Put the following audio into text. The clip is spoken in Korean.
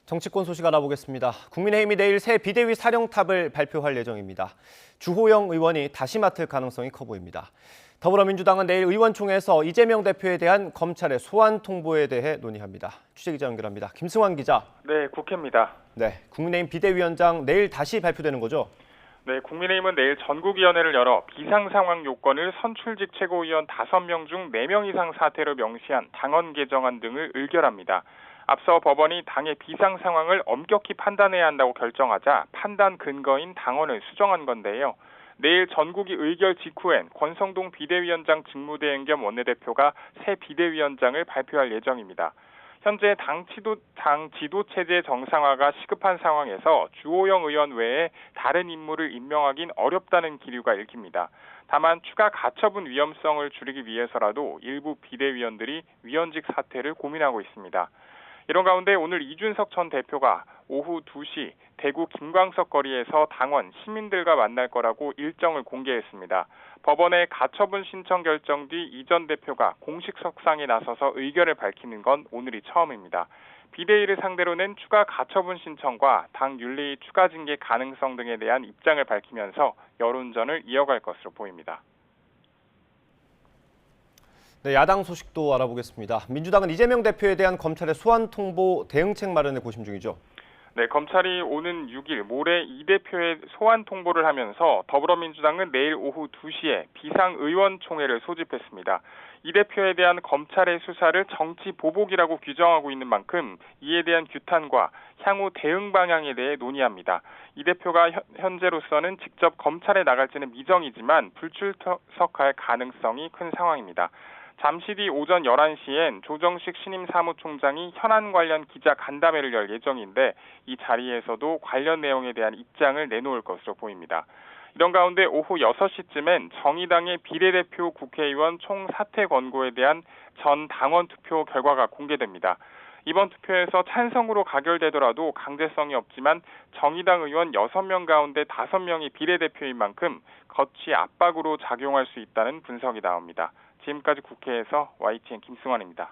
정치권 소식 알아보겠습니다. 국민의힘이 내일 새 비대위 사령탑을 발표할 예정입니다. 주호영 의원이 다시 맡을 가능성이 커 보입니다. 더불어민주당은 내일 의원총회에서 이재명 대표에 대한 검찰의 소환 통보에 대해 논의합니다. 취재기자 연결합니다. 김승환 기자. 네, 국회입니다. 네, 국민의힘 비대위원장 내일 다시 발표되는 거죠? 네, 국민의힘은 내일 전국위원회를 열어 비상상황 요건을 선출직 최고위원 5명 중 4명 이상 사퇴로 명시한 당헌 개정안 등을 의결합니다. 앞서 법원이 당의 비상 상황을 엄격히 판단해야 한다고 결정하자 판단 근거인 당헌을 수정한 건데요. 내일 전국이 의결 직후엔 권성동 비대위원장 직무대행 겸 원내대표가 새 비대위원장을 발표할 예정입니다. 현재 당 지도 체제 정상화가 시급한 상황에서 주호영 의원 외에 다른 인물을 임명하긴 어렵다는 기류가 읽힙니다. 다만 추가 가처분 위험성을 줄이기 위해서라도 일부 비대위원들이 위원직 사퇴를 고민하고 있습니다. 이런 가운데 오늘 이준석 전 대표가 오후 2시 대구 김광석 거리에서 당원, 시민들과 만날 거라고 일정을 공개했습니다. 법원의 가처분 신청 결정 뒤 이 전 대표가 공식 석상에 나서서 의견을 밝히는 건 오늘이 처음입니다. 비대위를 상대로 낸 추가 가처분 신청과 당 윤리 추가 징계 가능성 등에 대한 입장을 밝히면서 여론전을 이어갈 것으로 보입니다. 네, 야당 소식도 알아보겠습니다. 민주당은 이재명 대표에 대한 검찰의 소환 통보 대응책 마련에 고심 중이죠. 네, 검찰이 오는 6일 모레 이 대표의 소환 통보를 하면서 더불어민주당은 내일 오후 2시에 비상의원총회를 소집했습니다. 이 대표에 대한 검찰의 수사를 정치 보복이라고 규정하고 있는 만큼 이에 대한 규탄과 향후 대응 방향에 대해 논의합니다. 이 대표가 현재로서는 직접 검찰에 나갈지는 미정이지만 불출석할 가능성이 큰 상황입니다. 잠시 뒤 오전 11시엔 조정식 신임 사무총장이 현안 관련 기자 간담회를 열 예정인데 이 자리에서도 관련 내용에 대한 입장을 내놓을 것으로 보입니다. 이런 가운데 오후 6시쯤엔 정의당의 비례대표 국회의원 총 사퇴 권고에 대한 전 당원 투표 결과가 공개됩니다. 이번 투표에서 찬성으로 가결되더라도 강제성이 없지만 정의당 의원 6명 가운데 5명이 비례대표인 만큼 거취 압박으로 작용할 수 있다는 분석이 나옵니다. 지금까지 국회에서 YTN 김승환입니다.